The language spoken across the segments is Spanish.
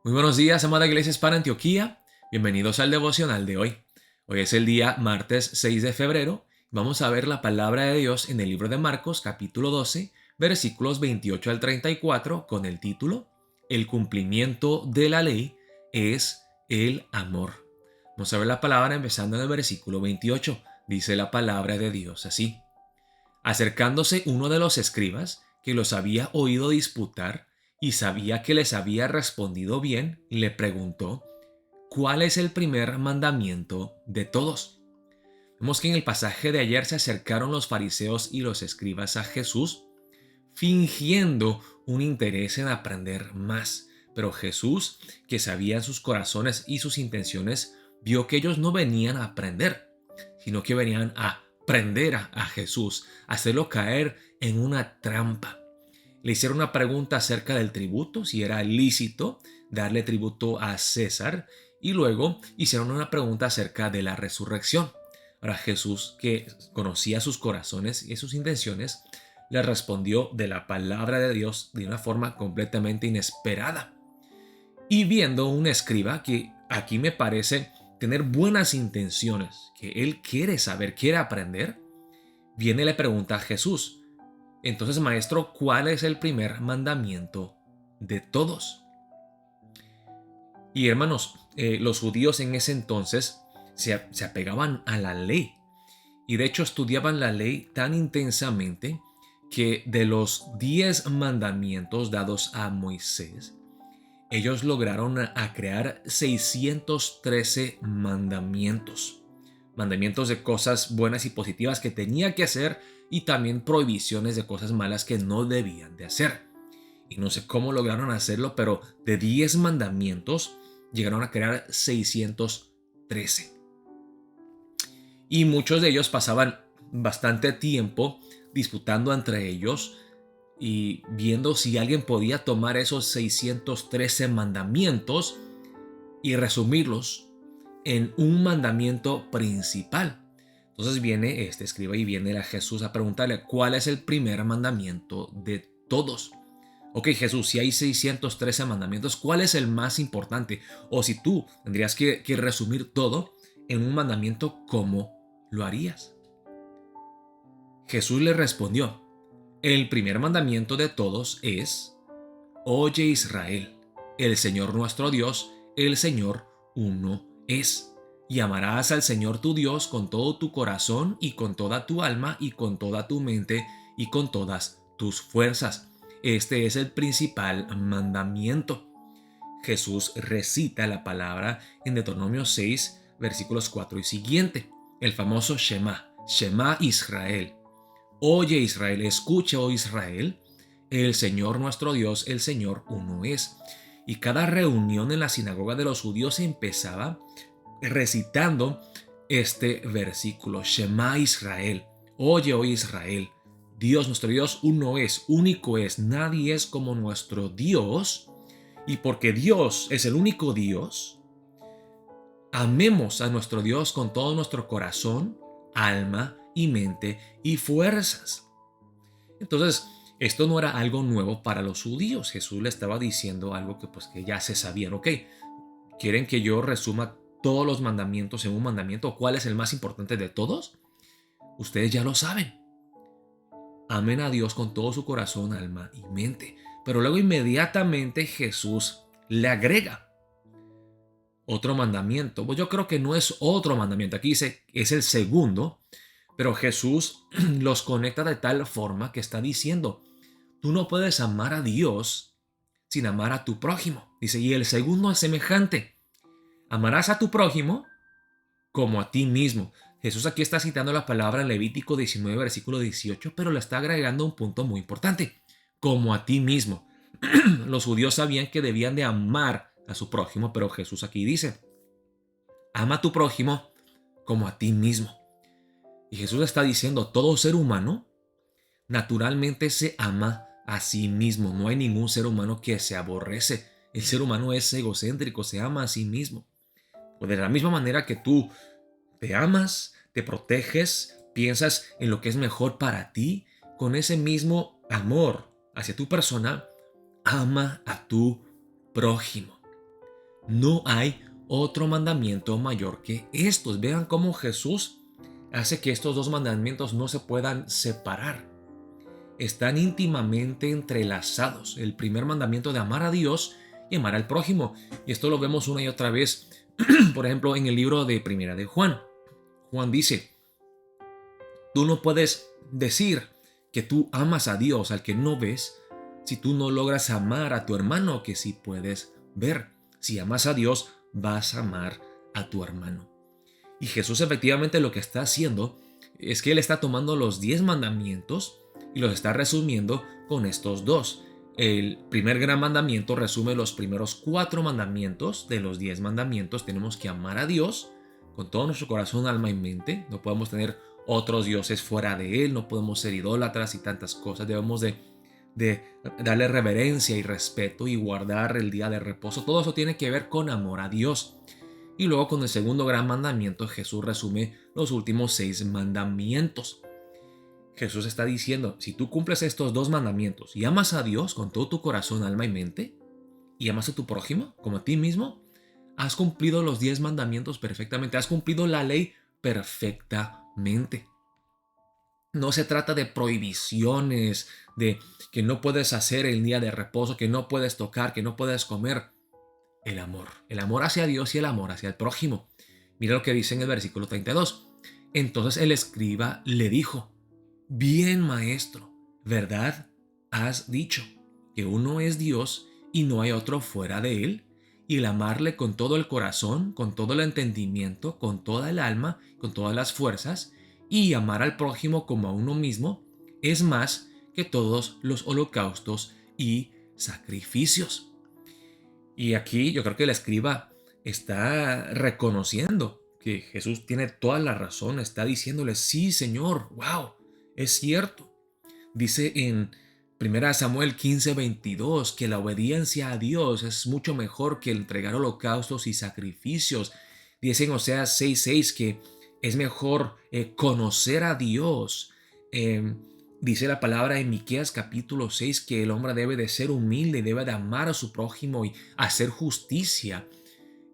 Muy buenos días, amada Iglesia Hispana Antioquía. Bienvenidos al devocional de hoy. Hoy es el día martes 6 de febrero. Vamos a ver la palabra de Dios en el libro de Marcos, capítulo 12, versículos 28 al 34, con el título El cumplimiento de la ley es el amor. Vamos a ver la palabra empezando en el versículo 28. Dice la palabra de Dios así. Acercándose uno de los escribas, que los había oído disputar y sabía que les había respondido bien, le preguntó, ¿cuál es el primer mandamiento de todos? Vemos que en el pasaje de ayer se acercaron los fariseos y los escribas a Jesús, fingiendo un interés en aprender más. Pero Jesús, que sabía sus corazones y sus intenciones, vio que ellos no venían a aprender, sino que venían a prender a Jesús, a hacerlo caer en una trampa. Le hicieron una pregunta acerca del tributo, si era lícito darle tributo a César, y luego hicieron una pregunta acerca de la resurrección. Ahora Jesús, que conocía sus corazones y sus intenciones, le respondió de la palabra de Dios de una forma completamente inesperada. Y viendo un escriba que aquí me parece tener buenas intenciones, que él quiere saber, quiere aprender, viene y le pregunta a Jesús, entonces, maestro, ¿cuál es el primer mandamiento de todos? Y hermanos, los judíos en ese entonces se apegaban a la ley y de hecho estudiaban la ley tan intensamente que de los 10 mandamientos dados a Moisés, ellos lograron a crear 613 mandamientos. Mandamientos de cosas buenas y positivas que tenía que hacer y también prohibiciones de cosas malas que no debían de hacer. Y no sé cómo lograron hacerlo, pero de 10 mandamientos llegaron a crear 613. Y muchos de ellos pasaban bastante tiempo disputando entre ellos y viendo si alguien podía tomar esos 613 mandamientos y resumirlos en un mandamiento principal. Entonces viene este escriba y viene a Jesús a preguntarle cuál es el primer mandamiento de todos. Ok, Jesús, si hay 613 mandamientos, ¿cuál es el más importante? O si tú tendrías que resumir todo en un mandamiento, ¿cómo lo harías? Jesús le respondió, el primer mandamiento de todos es, oye Israel, el Señor nuestro Dios, el Señor uno es. Y amarás al Señor tu Dios con todo tu corazón y con toda tu alma y con toda tu mente y con todas tus fuerzas. Este es el principal mandamiento. Jesús recita la palabra en Deuteronomio 6, versículos 4 y siguiente. El famoso Shema, Shema Israel. Oye Israel, escucha, oh Israel, el Señor nuestro Dios, el Señor uno es. Y cada reunión en la sinagoga de los judíos empezaba recitando este versículo, Shema Israel, oye, oh Israel, Dios nuestro Dios uno es, único es, nadie es como nuestro Dios. Y porque Dios es el único Dios, amemos a nuestro Dios con todo nuestro corazón, alma y mente y fuerzas. Entonces, esto no era algo nuevo para los judíos. Jesús le estaba diciendo algo que ya se sabían. Ok, ¿quieren que yo resuma todos los mandamientos en un mandamiento? ¿Cuál es el más importante de todos? Ustedes ya lo saben. Amen a Dios con todo su corazón, alma y mente. Pero luego inmediatamente Jesús le agrega otro mandamiento. Pues yo creo que no es otro mandamiento. Aquí dice es el segundo. Pero Jesús los conecta de tal forma que está diciendo, tú no puedes amar a Dios sin amar a tu prójimo. Dice, y el segundo es semejante. Amarás a tu prójimo como a ti mismo. Jesús aquí está citando la palabra en Levítico 19, versículo 18, pero le está agregando un punto muy importante. Como a ti mismo. Los judíos sabían que debían de amar a su prójimo, pero Jesús aquí dice, ama a tu prójimo como a ti mismo. Y Jesús está diciendo, todo ser humano naturalmente se ama a sí mismo. No hay ningún ser humano que se aborrece. El ser humano es egocéntrico, se ama a sí mismo. Pues de la misma manera que tú te amas, te proteges, piensas en lo que es mejor para ti, con ese mismo amor hacia tu persona, ama a tu prójimo. No hay otro mandamiento mayor que estos. Vean cómo Jesús hace que estos dos mandamientos no se puedan separar. Están íntimamente entrelazados. El primer mandamiento de amar a Dios y amar al prójimo. Y esto lo vemos una y otra vez, por ejemplo, en el libro de Primera de Juan. Juan dice, tú no puedes decir que tú amas a Dios al que no ves si tú no logras amar a tu hermano que sí puedes ver. Si amas a Dios, vas a amar a tu hermano. Y Jesús efectivamente lo que está haciendo es que Él está tomando los 10 mandamientos y los está resumiendo con estos dos. El primer gran mandamiento resume los primeros 4 mandamientos de los 10 mandamientos. Tenemos que amar a Dios con todo nuestro corazón, alma y mente. No podemos tener otros dioses fuera de Él, no podemos ser idólatras y tantas cosas. Debemos de darle reverencia y respeto y guardar el día de reposo. Todo eso tiene que ver con amor a Dios. Y luego con el segundo gran mandamiento Jesús resume los últimos 6 mandamientos. Jesús está diciendo, si tú cumples estos 2 mandamientos y amas a Dios con todo tu corazón, alma y mente, y amas a tu prójimo como a ti mismo, has cumplido los 10 mandamientos perfectamente, has cumplido la ley perfectamente. No se trata de prohibiciones, de que no puedes hacer el día de reposo, que no puedes tocar, que no puedes comer. El amor hacia Dios y el amor hacia el prójimo. Mira lo que dice en el versículo 32. Entonces el escriba le dijo, bien maestro, ¿verdad has dicho que uno es Dios y no hay otro fuera de él? Y el amarle con todo el corazón, con todo el entendimiento, con toda el alma, con todas las fuerzas, y amar al prójimo como a uno mismo, es más que todos los holocaustos y sacrificios. Y aquí yo creo que el escriba está reconociendo que Jesús tiene toda la razón, está diciéndole, sí, Señor, wow, es cierto. Dice en 1 Samuel 15:22 que la obediencia a Dios es mucho mejor que el entregar holocaustos y sacrificios. Dice en Oseas 6:6 que es mejor conocer a Dios. Dice la palabra en Miqueas capítulo 6 que el hombre debe de ser humilde y debe de amar a su prójimo y hacer justicia.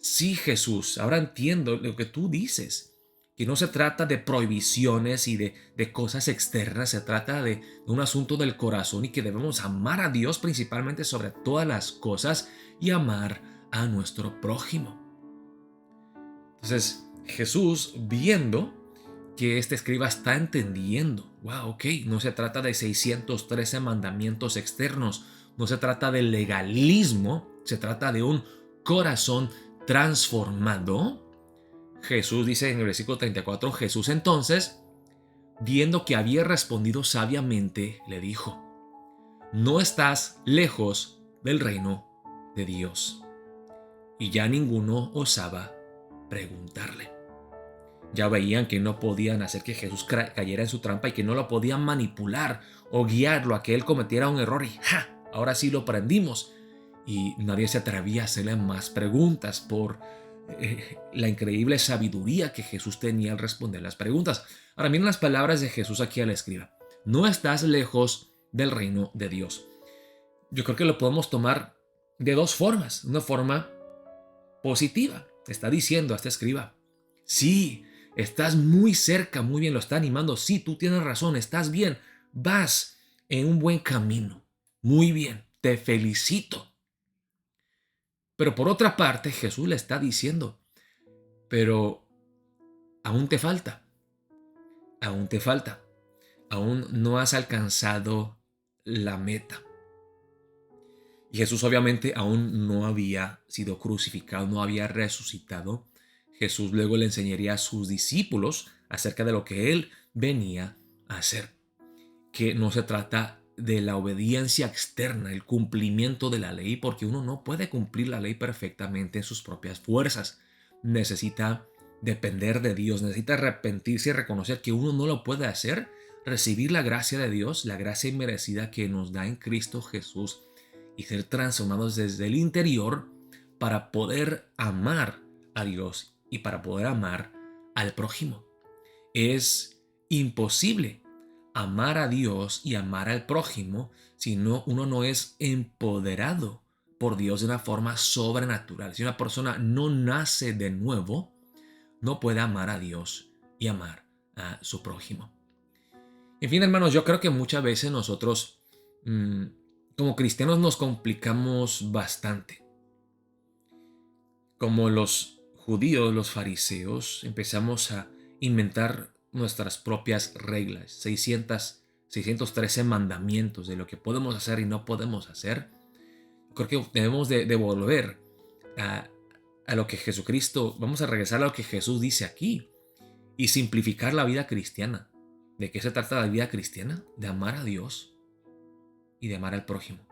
Sí, Jesús, ahora entiendo lo que tú dices, que no se trata de prohibiciones y de cosas externas, se trata de un asunto del corazón y que debemos amar a Dios principalmente sobre todas las cosas y amar a nuestro prójimo. Entonces, Jesús, viendo que este escriba está entendiendo, wow, ok, no se trata de 613 mandamientos externos, no se trata de legalismo, se trata de un corazón transformado. Jesús dice en el versículo 34, Jesús entonces, viendo que había respondido sabiamente, le dijo, no estás lejos del reino de Dios. Y ya ninguno osaba preguntarle. Ya veían que no podían hacer que Jesús cayera en su trampa y que no lo podían manipular o guiarlo a que él cometiera un error y ¡ja! Ahora sí lo prendimos. Y nadie se atrevía a hacerle más preguntas por la increíble sabiduría que Jesús tenía al responder las preguntas. Ahora miren las palabras de Jesús aquí al escriba. No estás lejos del reino de Dios. Yo creo que lo podemos tomar de dos formas. Una forma positiva. Está diciendo a este escriba, sí, estás muy cerca, muy bien, lo está animando. Sí, tú tienes razón, estás bien, vas en un buen camino. Muy bien, te felicito. Pero por otra parte, Jesús le está diciendo, pero aún te falta, aún te falta, aún no has alcanzado la meta. Y Jesús obviamente aún no había sido crucificado, no había resucitado. Jesús luego le enseñaría a sus discípulos acerca de lo que él venía a hacer. Que no se trata de la obediencia externa, el cumplimiento de la ley, porque uno no puede cumplir la ley perfectamente en sus propias fuerzas. Necesita depender de Dios, necesita arrepentirse y reconocer que uno no lo puede hacer, recibir la gracia de Dios, la gracia inmerecida que nos da en Cristo Jesús y ser transformados desde el interior para poder amar a Dios y para poder amar al prójimo. Es imposible amar a Dios y amar al prójimo si uno no es empoderado por Dios de una forma sobrenatural. Si una persona no nace de nuevo, no puede amar a Dios y amar a su prójimo. En fin, hermanos, yo creo que muchas veces nosotros, como cristianos, nos complicamos bastante. Como los judíos, los fariseos, empezamos a inventar nuestras propias reglas, 613 mandamientos de lo que podemos hacer y no podemos hacer. Creo que debemos de volver a lo que Jesucristo, vamos a regresar a lo que Jesús dice aquí y simplificar la vida cristiana. ¿De qué se trata la vida cristiana? De amar a Dios y de amar al prójimo.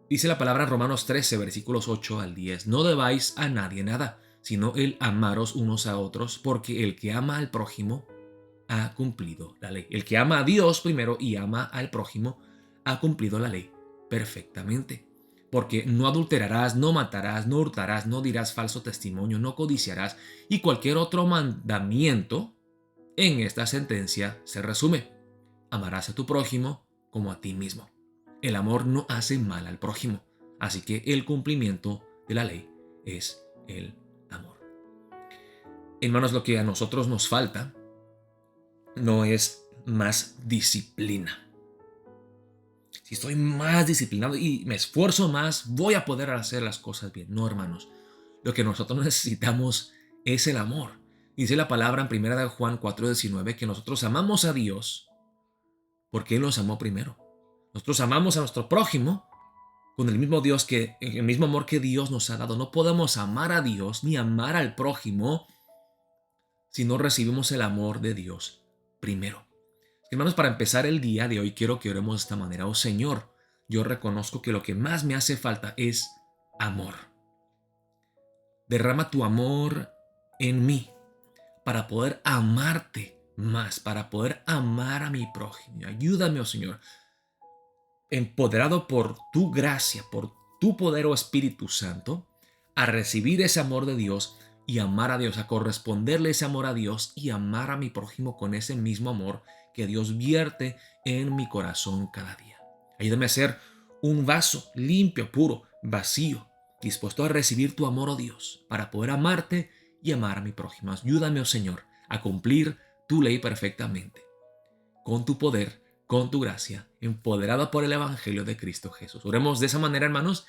Dice la palabra en Romanos 13, versículos 8 al 10. No debáis a nadie nada, sino el amaros unos a otros, porque el que ama al prójimo ha cumplido la ley. El que ama a Dios primero y ama al prójimo ha cumplido la ley perfectamente. Porque no adulterarás, no matarás, no hurtarás, no dirás falso testimonio, no codiciarás y cualquier otro mandamiento en esta sentencia se resume: amarás a tu prójimo como a ti mismo. El amor no hace mal al prójimo, así que el cumplimiento de la ley es el amor. Hermanos, lo que a nosotros nos falta no es más disciplina. Si estoy más disciplinado y me esfuerzo más, voy a poder hacer las cosas bien. No, hermanos. Lo que nosotros necesitamos es el amor. Dice la palabra en 1 Juan 4:19 que nosotros amamos a Dios porque Él nos amó primero. Nosotros amamos a nuestro prójimo con el mismo amor que Dios nos ha dado. No podemos amar a Dios ni amar al prójimo si no recibimos el amor de Dios primero. Hermanos, para empezar el día de hoy quiero que oremos de esta manera. Oh Señor, yo reconozco que lo que más me hace falta es amor. Derrama tu amor en mí para poder amarte más, para poder amar a mi prójimo. Ayúdame, oh Señor, empoderado por tu gracia, por tu poder, oh Espíritu Santo, a recibir ese amor de Dios y amar a Dios, a corresponderle ese amor a Dios y amar a mi prójimo con ese mismo amor que Dios vierte en mi corazón cada día. Ayúdame a ser un vaso limpio, puro, vacío, dispuesto a recibir tu amor, oh Dios, para poder amarte y amar a mi prójimo. Ayúdame, oh Señor, a cumplir tu ley perfectamente, con tu poder, con tu gracia, empoderada por el Evangelio de Cristo Jesús. Oremos de esa manera, hermanos,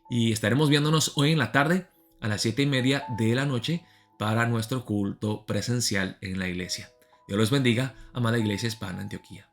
y estaremos viéndonos hoy en la tarde a las 7:30 de la noche para nuestro culto presencial en la iglesia. Dios los bendiga, amada Iglesia Hispana Antioquía.